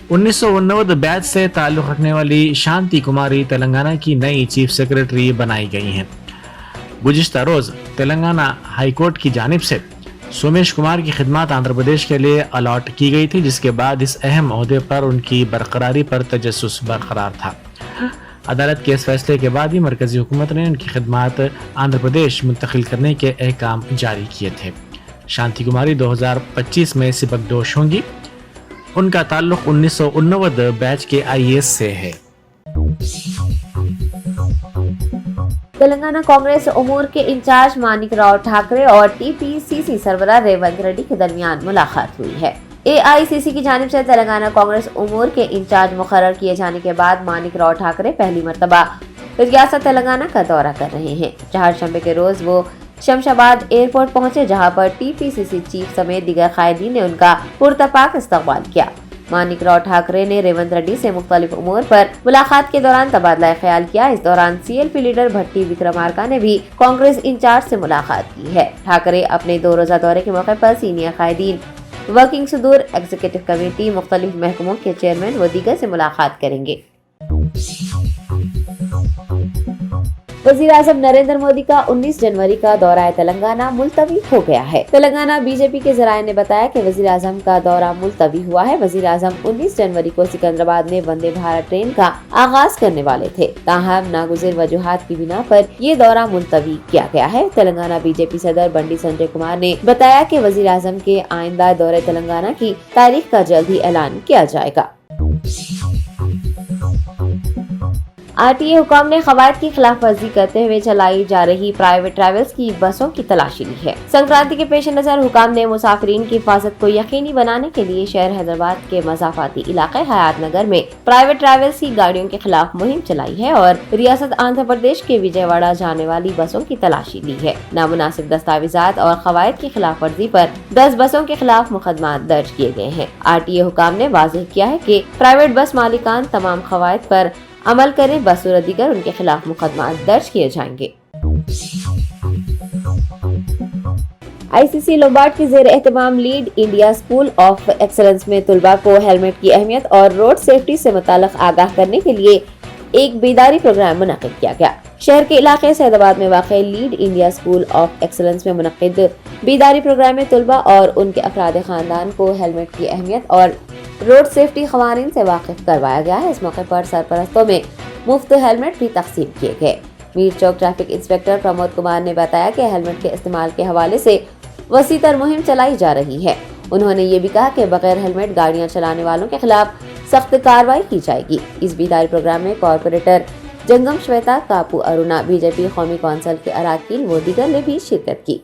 1989 batch से ताल्लुक़ रखने वाली शांति कुमारी तेलंगाना की नई चीफ सेक्रेटरी बनाई गई हैं। गुज़िश्ता रोज़ तेलंगाना हाई कोर्ट की जानिब से सोमेश कुमार की खिदमत आंध्र प्रदेश के लिए अलॉट की गई थी, जिसके बाद इस अहम ओहदे पर उनकी बरकरारी पर तजस्सुस बरकरार था। अदालत के इस फैसले के बाद ही मरकजी हुकूमत ने उनकी खिदमत आंध्र प्रदेश मुंतकिल करने के अहकाम जारी किए थे। शांति कुमारी 2025 में सबकदोश होंगी। उनका ताल्लुक 1989 बैच के IAS से है। तेलंगाना कांग्रेस उमूर के इंचार्ज मानिक राव ठाकरे और TPCC सरबराह रेवंत रेड्डी के दरमियान मुलाकात हुई है। AICC की जानिब से तेलंगाना कांग्रेस उमूर के इंचार्ज मुकर्रर किए जाने के बाद मानिक राव ठाकरे पहली मरतबा रियासत तेलंगाना का दौरा कर रहे हैं। चारशंबे के रोज वो शमशाबाद एयरपोर्ट पहुंचे, जहां पर TPCC चीफ समेत दीगर कायदीन ने उनका पुरतपाक इस्तकबाल किया। मानिक राव ठाकरे ने रेवंत रेड्डी से मुख्तलिफ उमूर पर मुलाकात के दौरान तबादला ख्याल किया। इस दौरान CLP लीडर भट्टी विक्रमार्का ने भी कांग्रेस इंचार्ज से मुलाकात की है। ठाकरे अपने 2 रोजा दौरे के मौके पर सीनियर कायदीन, वर्किंग सदूर, एग्जीक्यूटिव कमेटी, मुख्तलिफ महकमों के चेयरमैन व दीगर से मुलाकात करेंगे। वज़ीर आज़म नरेंद्र मोदी का 19 जनवरी का दौरा तेलंगाना मुलतवी हो गया है। तेलंगाना BJP के ज़राए ने बताया कि वज़ीर आज़म का दौरा मुलतवी हुआ है। वज़ीर आज़म 19 जनवरी को सिकंदराबाद में वंदे भारत ट्रेन का आगाज करने वाले थे, ताहम नागुज़िर वजूहात की बिना पर ये दौरा मुलतवी किया गया है। तेलंगाना BJP सदर बंडी संजय कुमार ने बताया कि वज़ीर आज़म के आइंदा दौरे तेलंगाना की तारीख का जल्द ही ऐलान किया जाएगा। RTA हुकाम ने खवायद की खिलाफ वर्जी करते हुए चलाई जा रही प्राइवेट ट्रैवल्स की बसों की तलाशी ली है। संक्रांति के पेश नजर हुकाम ने मुसाफिरीन की हिफाजत को यकीनी बनाने के लिए शहर हैदराबाद के मज़ाफाती इलाके हयात नगर में प्राइवेट ट्रैवल्स की गाड़ियों के खिलाफ मुहिम चलाई है और रियासत आंध्र प्रदेश के विजयवाड़ा जाने वाली बसों की तलाशी ली है। नामुनासिब दस्तावेजात और खवायद की खिलाफ वर्जी पर 10 बसों के खिलाफ मुकदमा दर्ज किए गए हैं। RTA हुकाम ने वाज़ेह किया है कि प्राइवेट बस मालिकान तमाम खवायद पर अमल करें, बसूर दीगर उनके खिलाफ मुकदमा दर्ज किए जाएंगे। ICC लोबार्ड के ज़ेर एहतमाम lead India school of excellence में तुलबा को हेलमेट की अहमियत और रोड सेफ्टी से मुताल्लिक़ आगाह करने के लिए एक बेदारी प्रोग्राम मुनक़िद किया गया। शहर के इलाके सैदाबाद में वाक़ lead India school of excellence में मुनक़िद बेदारी प्रोग्राम में तुलबा और उनके अफराद ख़ानदान को हेलमेट की अहमियत और रोड सेफ्टी क़वानीन से वाकिफ करवाया गया है। इस मौके पर सरपरस्तों में मुफ्त हेलमेट भी तक़सीम किए गए। मीर चौक ट्रैफिक इंस्पेक्टर प्रमोद कुमार ने बताया कि हेलमेट के इस्तेमाल के हवाले से वसीतर मुहिम चलाई जा रही है। उन्होंने ये भी कहा कि बगैर हेलमेट गाड़ियां चलाने वालों के खिलाफ सख्त कार्रवाई की जाएगी। इस बेदारी प्रोग्राम में कॉरपोरेटर जंगम श्वेता, कापू अरुणा, BJP कौमी कौंसिल के अराकीन व दीगर ने भी शिरकत की।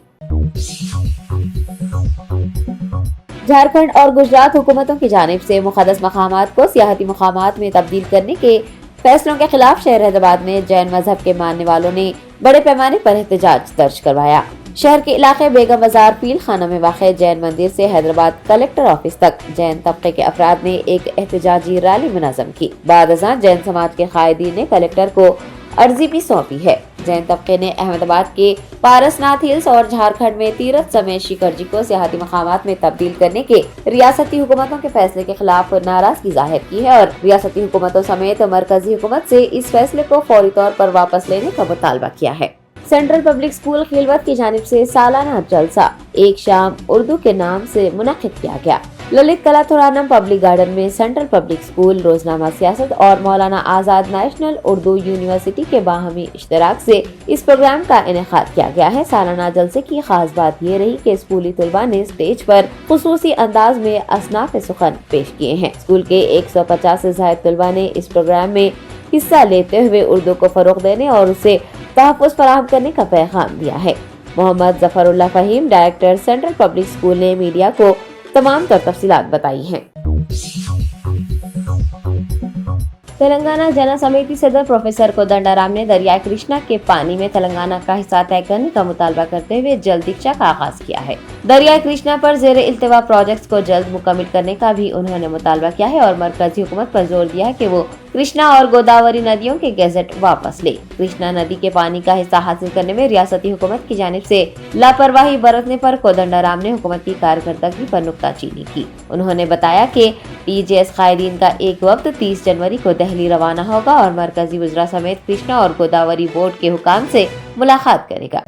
झारखंड और गुजरात हुकूमतों की जानिब से मुक़द्दस मकामात को सियाहती मकामात में तब्दील करने के फैसलों के खिलाफ शहर हैदराबाद में जैन मजहब के मानने वालों ने बड़े पैमाने पर एहतजाज दर्ज करवाया। शहर के इलाके बेगम बाजार पील खाना में वाक़े जैन मंदिर से हैदराबाद कलेक्टर ऑफिस तक जैन तबके के अफराद ने एक एहतजाजी रैली मुनज़्ज़म की। बाद अज़ां जैन समाज के कायदीन ने कलेक्टर को अर्जी भी सौंपी है। जैन तबके ने अहमदाबाद के पारसनाथ हिल्स और झारखंड में तीरथ समेत शिखरजी को सियाहती मकामात में तब्दील करने के रियासती हुकूमतों के फैसले के खिलाफ नाराजगी जाहिर की है और रियासती हुकूमतों समेत मरकजी हुकूमत से इस फैसले को फौरी तौर पर वापस लेने का मुतालबा किया है। सेंट्रल पब्लिक स्कूल खिलवत की जानिब से सालाना जलसा एक शाम उर्दू के नाम से मुनक़िद किया गया। ललित कला थोरानम पब्लिक गार्डन में सेंट्रल पब्लिक स्कूल, रोजनामा सियासत और मौलाना आजाद नेशनल उर्दू यूनिवर्सिटी के बाहमी इश्तराक से इस प्रोग्राम का इनेकाद किया गया है। सालाना जलसे की खास बात ये रही कि स्कूली तलबा ने स्टेज पर खुसूसी अंदाज में असनाफ सुखन पेश किए हैं। स्कूल के 150 से ज़ायद तलबा ने इस प्रोग्राम में हिस्सा लेते हुए उर्दू को फरोग देने और उसे तहफ़्फ़ुज़ फराहम करने का पैगाम दिया है। Mohammad Zafarullah Faheem, director Central Public School, ने मीडिया को तमाम तफसीलात बताई हैं। तेलंगाना जन समिति सदर प्रोफेसर कोदंडाराम ने दरियाई कृष्णा के पानी में तेलंगाना का हिस्सा तय करने का मुतालबा करते हुए जल्द दीक्षा का आगाज किया है। दरियाई कृष्णा पर ज़ेरे इल्तिवा प्रोजेक्ट्स को जल्द मुकम्मल करने का भी उन्होंने मुतालबा किया है और मरकजी हुकूमत पर जोर दिया है कि वो कृष्णा और गोदावरी नदियों के गैजेट वापस ले। कृष्णा नदी के पानी का हिस्सा हासिल करने में रियासती हुकूमत की जानिब से लापरवाही बरतने पर कोदंडाराम ने हुकूमत की कारकर्दगी पर नुक्ताचीनी की। उन्होंने बताया कि टीजेएस कायदीन का एक वक्त 30 जनवरी को दिल्ली रवाना होगा और मरकजी वज़रा समेत कृष्णा और गोदावरी बोर्ड के हुकाम से मुलाकात करेगा।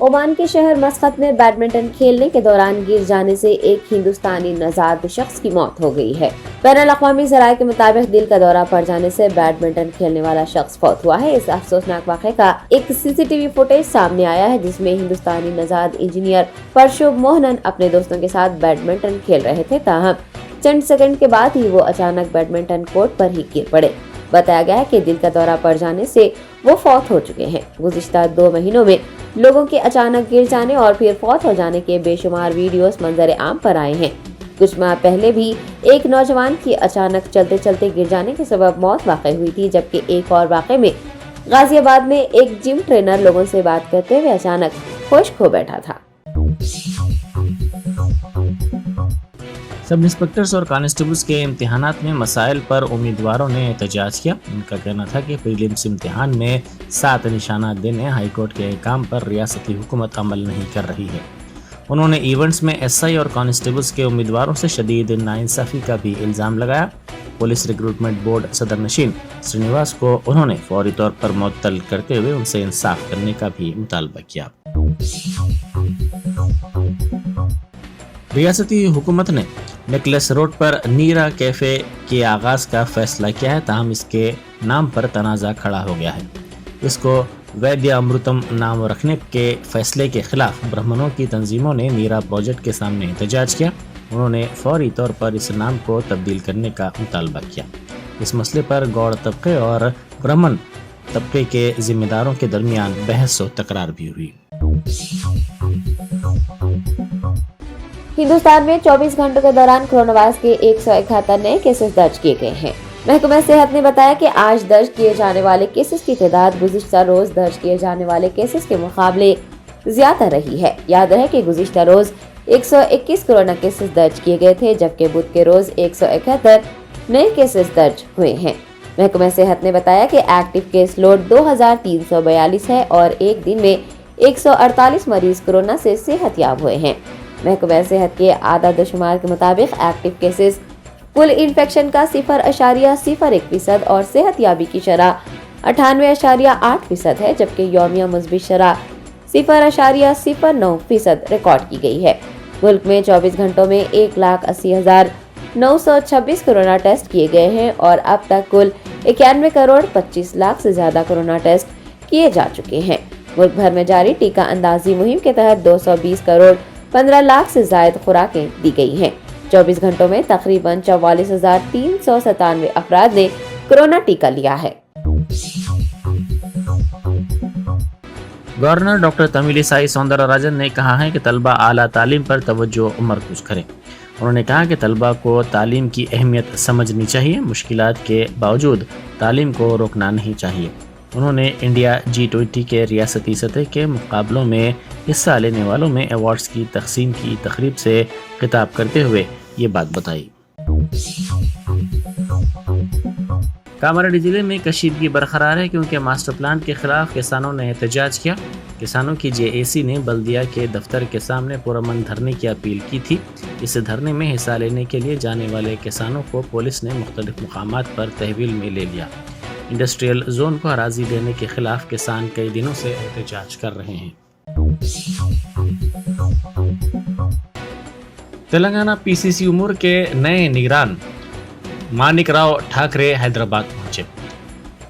ओमान के शहर मस्कत में बैडमिंटन खेलने के दौरान गिर जाने से एक हिंदुस्तानी नजाद शख्स की मौत हो गई है। बैनुल अक़वामी ज़राए के मुताबिक दिल का दौरा पड़ जाने से बैडमिंटन खेलने वाला शख्स फौत हुआ है। इस अफसोसनाक वाक़े का एक सीसीटीवी फुटेज सामने आया है जिसमें हिंदुस्तानी नजाद इंजीनियर परशुभ मोहनन अपने दोस्तों के साथ बैडमिंटन खेल रहे थे, ताहम चंद सेकंड के बाद ही वो अचानक बैडमिंटन कोर्ट पर ही गिर पड़े। बताया गया है कि दिल का दौरा पड़ जाने से वो फौत हो चुके हैं। गुज़िश्ता 2 महीनों में लोगों के अचानक गिर जाने और फिर फौत हो जाने के बेशुमार वीडियोस मंजर आम पर आए हैं। कुछ माह पहले भी एक नौजवान की अचानक चलते चलते गिर जाने के सबब मौत वाक़ई हुई थी, जबकि एक और वाक़े में गाजियाबाद में एक जिम ट्रेनर लोगों से बात करते हुए अचानक होश खो बैठा था। सब इंस्पेक्टर्स और कांस्टेबल्स के इम्तिहानात में मसाइल पर उम्मीदवारों ने एहतजाज किया। उनका कहना था कि प्रीलिम्स इम्तिहान में 7 निशानात देने हाईकोर्ट के अहकाम पर रियासती हुकूमत अमल नहीं कर रही है। उन्होंने इवेंट्स में एसआई और कांस्टेबल्स के उम्मीदवारों से शदीद नाइंसाफ़ी का भी इल्ज़ाम लगाया। पुलिस रिक्रूटमेंट बोर्ड सदर नशीन श्रीनिवास को उन्होंने फौरी तौर पर मुअत्तल करते हुए उनसे इंसाफ करने का भी मुतालबा किया। रियासती हुकूमत ने नेकलेस रोड पर नीरा कैफ़े के आगाज़ का फैसला किया है, ताहम इसके नाम पर तनाज़ा खड़ा हो गया है। इसको वैद्य अमृतम नाम रखने के फैसले के खिलाफ ब्राह्मणों की तंजीमों ने नीरा प्रोजेक्ट के सामने एहतजाज किया। उन्होंने फौरी तौर पर इस नाम को तब्दील करने का मुतालबा किया। इस मसले पर गौड़ तबके और ब्राह्मण तबके के जिम्मेदारों के दरमियान बहस और तकरार भी हुई। हिंदुस्तान में 24 घंटों के दौरान कोरोना वायरस के 171 नए केसेस दर्ज किए गए हैं। महकमा सेहत ने बताया कि आज दर्ज किए जाने वाले केसेस की तादाद गुज़िश्ता रोज दर्ज किए जाने वाले केसेस के मुकाबले ज्यादा रही है। याद रहे कि गुज़िश्ता रोज 121 कोरोना केसेस दर्ज किए गए थे, जबकि बुध के रोज 171 नए केसेस दर्ज हुए हैं। महकमा सेहत ने बताया कि एक्टिव केस लोड 2342 है और एक दिन में 148 मरीज कोरोना से सेहतयाब हुए हैं। महकमा सेहत के आदाद शुमार के मुताबिक एक्टिव केसेस कुल इन्फेक्शन का 0.01% और सेहतयाबी की शरह 98.8% है, जबकि यौमिया मुस्बित शरह 0.09% रिकॉर्ड की गई है। मुल्क में 24 घंटों में 1,80,926 कोरोना टेस्ट किए गए हैं और अब तक कुल 91 करोड़ 25 लाख से ज्यादा कोरोना टेस्ट किए जा चुके हैं। मुल्क भर में जारी टीका अंदाजी मुहिम के तहत 220 करोड़ 15 लाख से ज्यादा खुराकें दी गई हैं। 24 घंटों में तकरीबन 44,397 अफराद ने कोरोना टीका लिया है। गवर्नर डॉक्टर तमिलिसाई सौंदरराजन ने कहा है कि तलबा आला तालीम पर तवज्जो मरकूज करें। उन्होंने कहा कि तलबा को तालीम की अहमियत समझनी चाहिए, मुश्किलात के बावजूद तालीम को रोकना नहीं चाहिए। उन्होंने इंडिया G20 के रियासती सतह के मुकाबलों में हिस्सा लेने वालों में अवार्ड्स की तकसीम की तकरीब से खिताब करते हुए ये बात बताई। कामारेड्डी जिले में कशीदगी बरकरार है क्योंकि मास्टर प्लान के खिलाफ किसानों ने एहतजाज किया। किसानों की JAC ने बल्दिया के दफ्तर के सामने पुरअमन धरने की अपील की थी। इस धरने में हिस्सा लेने के लिए जाने वाले किसानों को पुलिस ने मुख्तलिफ मुकामात पर तहवील में ले लिया। इंडस्ट्रियल जोन को अराजी देने के खिलाफ किसान कई दिनों से एहतजाज कर रहे हैं। तेलंगाना PCC उमूर के नए निगरान मानिक राव ठाकरे हैदराबाद पहुंचे।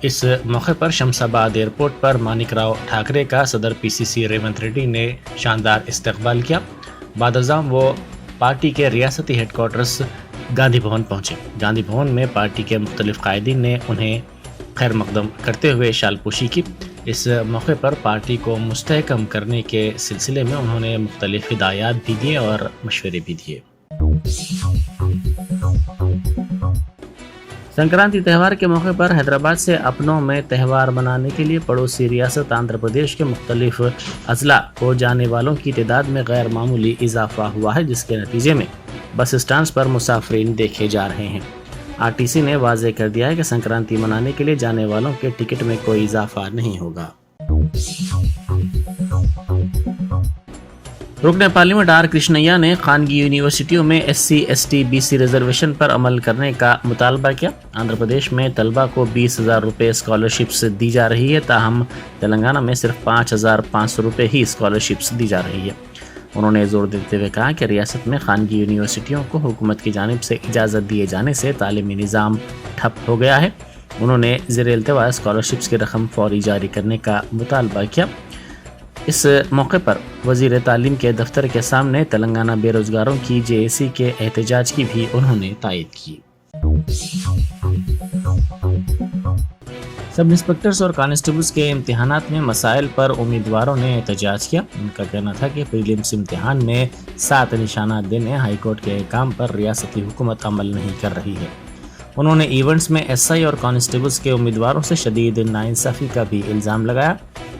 इस मौके पर शमशाबाद एयरपोर्ट पर मानिक राव ठाकरे का सदर PCC रेवंत रेड्डी ने शानदार इस्तकबाल किया। बादअज़ाम वो पार्टी के रियासती हेडक्वार्टर्स गांधी भवन पहुंचे। गांधी भवन में पार्टी के मुख्तलिफ कायदीन ने उन्हें खैर मकदम करते हुए शालपोशी की। इस मौके पर पार्टी को मुस्तहकम करने के सिलसिले में उन्होंने मुख्तलिफ हिदायत भी दिए और मशवरे भी दिए। संक्रांति त्यौहार के मौके पर हैदराबाद से अपनों में त्यौहार मनाने के लिए पड़ोसी रियासत आंध्र प्रदेश के मुख्तलिफ अजला को जाने वालों की तादाद में गैर मामूली इजाफा हुआ है, जिसके नतीजे में बस स्टैंड पर मुसाफिरीन देखे जा रहे हैं। आरटीसी ने वाज़ेह कर दिया है कि संक्रांति मनाने के लिए जाने वालों के टिकट में कोई इजाफा नहीं होगा। रुकन पार्लियामेंट आर कृष्णैया ने खानगी यूनिवर्सिटियों में SC, ST, BC रिजर्वेशन पर अमल करने का मुतालबा किया। आंध्र प्रदेश में तलबा को 20,000 रुपये स्कॉलरशिप्स दी जा रही है, ताहम तेलंगाना में सिर्फ 5,500 रुपये ही स्कॉलरशिप्स दी जा रही है। उन्होंने जोर देते हुए कहा कि रियासत में खानगी यूनिवर्सिटियों को हुकूमत की जानिब से इजाज़त दिए जाने से तालीमी निज़ाम ठप हो गया है। उन्होंने ज़ेर इल्तवा स्कॉलरशिप्स की रकम फौरी जारी करने का मुतालबा किया। इस मौके पर वज़ीर तालीम के दफ्तर के सामने तेलंगाना बेरोज़गारों की JAC के एहतजाज की भी उन्होंने तायद की। सब इंस्पेक्टर्स और कांस्टेबल्स के इम्तिहानात में मसाइल पर उम्मीदवारों ने एहतजाज किया। उनका कहना था कि प्रीलिम्स इम्तिहान में 7 निशानात देने हाईकोर्ट के अहकाम पर रियासती हुकूमत अमल नहीं कर रही है। उन्होंने इवेंट्स में SI और कांस्टेबल्स के उम्मीदवारों से शदीद नाइंसाफ़ी का भी इल्ज़ाम लगाया।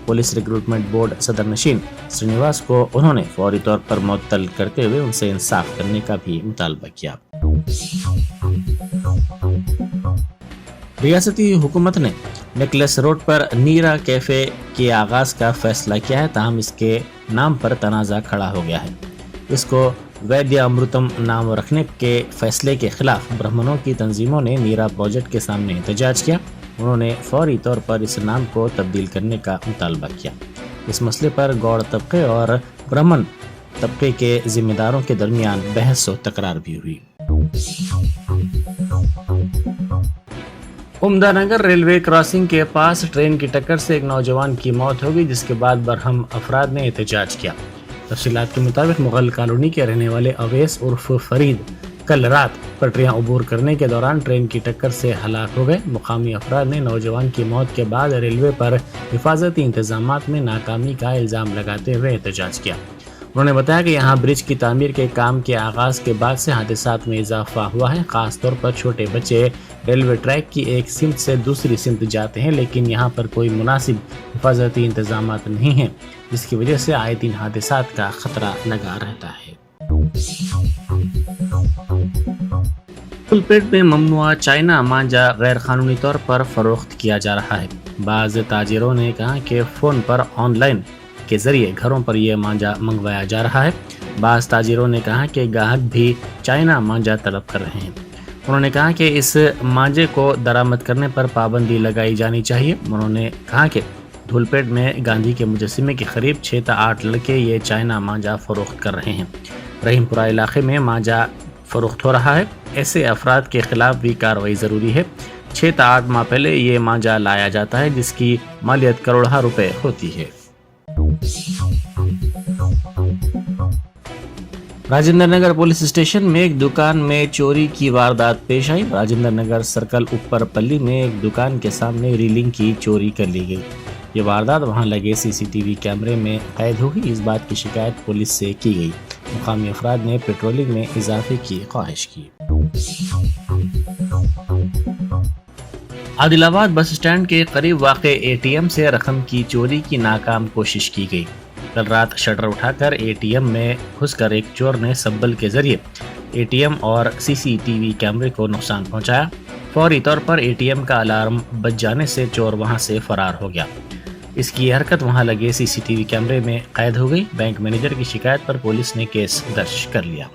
पुलिस रिक्रूटमेंट बोर्ड सदर नशीन श्रीनिवास को उन्होंने फौरी तौर पर मुअत्तल करते हुए उनसे इंसाफ करने का भी मुतालबा किया। रियासती हुकूमत ने नेकलेस रोड पर नीरा कैफे के आगाज का फैसला किया है, ताहम इसके नाम पर तनाज़ा खड़ा हो गया है। इसको वैद्य अमृतम नाम रखने के फैसले के खिलाफ ब्राह्मणों की तंजीमों ने नीरा प्रोजेक्ट के सामने एहतजाज किया। उन्होंने फौरी तौर पर इस नाम को तब्दील करने का मुतालबा किया। इस मसले पर गौड़ तबके और ब्राह्मण तबके के जिम्मेदारों के दरमियान बहस और तकरार भी हुई। उम्दानगर रेलवे क्रॉसिंग के पास ट्रेन की टक्कर से एक नौजवान की मौत हो गई, जिसके बाद बरहम अफराद ने एहतजाज किया। तफसीलात के मुताबिक मुगल कॉलोनी के रहने वाले अवैस उर्फ फरीद कल रात पटरियां अबूर करने के दौरान ट्रेन की टक्कर से हलाक हो गए। मुकामी अफराद ने नौजवान की मौत के बाद रेलवे पर हिफाजती इंतजामात में नाकामी का इल्ज़ाम लगाते हुए एहतजाज किया। उन्होंने बताया कि यहाँ ब्रिज की तामीर के काम के आगाज़ के बाद से हादसात में इजाफा हुआ है। ख़ास तौर पर छोटे बच्चे रेलवे ट्रैक की एक सिमत से दूसरी सिमत जाते हैं, लेकिन यहाँ पर कोई मुनासिब हिफाजती इंतजामात नहीं हैं, जिसकी वजह से आए दिन हादसात का खतरा लगा रहता है। धूलपेट में ममनुआ चाइना मांझा गैर कानूनी तौर पर फरोख्त किया जा रहा है। बाज़ ताजिरों ने कहा कि फ़ोन पर ऑनलाइन के जरिए घरों पर यह मांझा मंगवाया जा रहा है। बाज़ ताजिरों ने कहा कि ग्राहक भी चाइना मांझा तलब कर रहे हैं। उन्होंने कहा कि इस मांझे को दरामद करने पर पाबंदी लगाई जानी चाहिए। उन्होंने कहा कि धूलपेट में गांधी के मुजस्समे के करीब 6 से 8 लड़के ये चाइना मांझा फरोख्त कर रहे हैं। रहीमपुरा इलाके में मांझा फरोख्त हो रहा है। ऐसे अफराद के खिलाफ भी कार्रवाई ज़रूरी है। 6 से 8 माह पहले ये मांझा लाया जाता है, जिसकी मालियत करोड़ों रुपए होती है। राजेंद्र नगर पुलिस स्टेशन में एक दुकान में चोरी की वारदात पेश आई। राजेंद्र नगर सर्कल ऊपर पल्ली में एक दुकान के सामने रीलिंग की चोरी कर ली गई। ये वारदात वहां लगे CCTV कैमरे में कैद हो गई। इस बात की शिकायत पुलिस से की गई। मुकामी अफराद ने पेट्रोलिंग में इजाफे की ख्वाहिश की। आदिलाबाद बस स्टैंड के करीब वाक़े ATM से रकम की चोरी की नाकाम कोशिश की गई। कल रात शटर उठाकर ATM में घुसकर एक चोर ने सब्बल के जरिए ATM और CCTV कैमरे को नुकसान पहुंचाया। फौरी तौर पर ATM का अलार्म बज जाने से चोर वहां से फरार हो गया। इसकी हरकत वहां लगे CCTV कैमरे में कैद हो गई। बैंक मैनेजर की शिकायत पर पुलिस ने केस दर्ज कर लिया।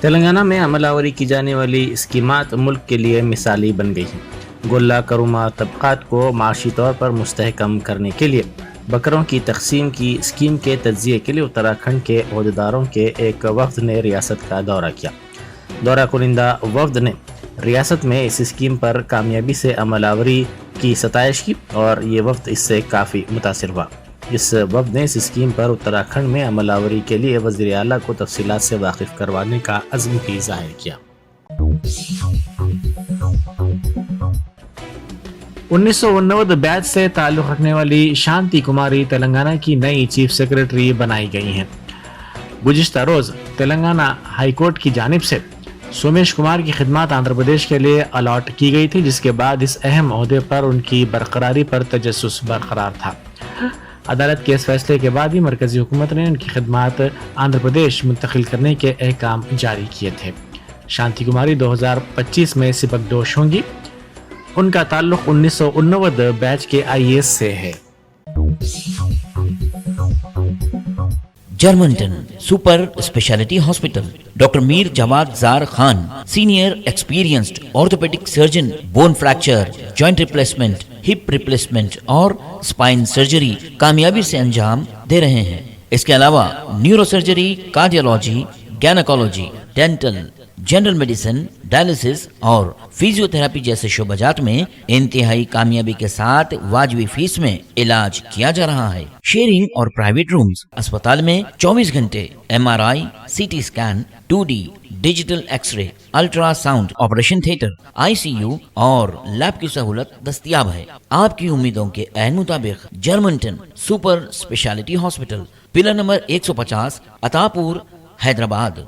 तेलंगाना में अमलावरी की जाने वाली स्कीमात मुल्क के लिए मिसाली बन गई हैं। गोल्ला करुमा तबकात को माशी तौर पर मुस्तहकम करने के लिए बकरों की तकसीम की स्कीम के तज्जिए के लिए उत्तराखंड के अहदेदारों के एक वफ्द ने रियासत का दौरा किया। दौरा कुनिंदा वफ्द ने रियासत में इस स्कीम पर कामयाबी से अमलावरी की सताइश की और ये वफ्द इससे काफ़ी मुतासिर हुआ। इस वफ्द ने इस स्कीम पर उत्तराखंड में अमलावरी के लिए वज़ीर आला को तफसीलात से वाकिफ करवाने का अज़्म भी ज़ाहिर किया। 1989 बैच से ताल्लुक़ रखने वाली शांति कुमारी तेलंगाना की नई चीफ सेक्रेटरी बनाई गई हैं। गुज़िश्ता रोज़ तेलंगाना हाईकोर्ट की जानिब से सोमेश कुमार की खिदमत आंध्र प्रदेश के लिए अलॉट की गई थी, जिसके बाद इस अहम ओहदे पर उनकी बरकरारी पर तजस्सुस बरकरार था। अदालत के इस फैसले के बाद ही मरकजी हुकूमत ने उनकी खिदमात आंध्र प्रदेश मुंतकिल करने के अहकाम जारी किए थे। शांति कुमारी 2025 में सिपकदोश होंगी। उनका ताल्लुक 1989 बैच के IAS से है। Germanton Super Speciality Hospital, doctor Mir Jawad Jar Khan, senior experienced orthopaedic surgeon, bone fracture, joint replacement, hip replacement और स्पाइन सर्जरी कामयाबी से अंजाम दे रहे हैं। इसके अलावा neurosurgery, cardiology, gynaecology, dental, general medicine, dialysis और फिजियोथेरेपी जैसे शोबाजात में इंतहाई कामयाबी के साथ वाजबी फीस में इलाज किया जा रहा है। शेयरिंग और प्राइवेट रूम्स, अस्पताल में 24 घंटे MRI, CT scan, 2D digital x ray, ultrasound, operation theatre, ICU और लैब की सहूलत दस्तयाब है। आपकी उम्मीदों के ऐन मुताबिक Germanton Super Speciality Hospital, pillar number 150, Attapur, Hyderabad.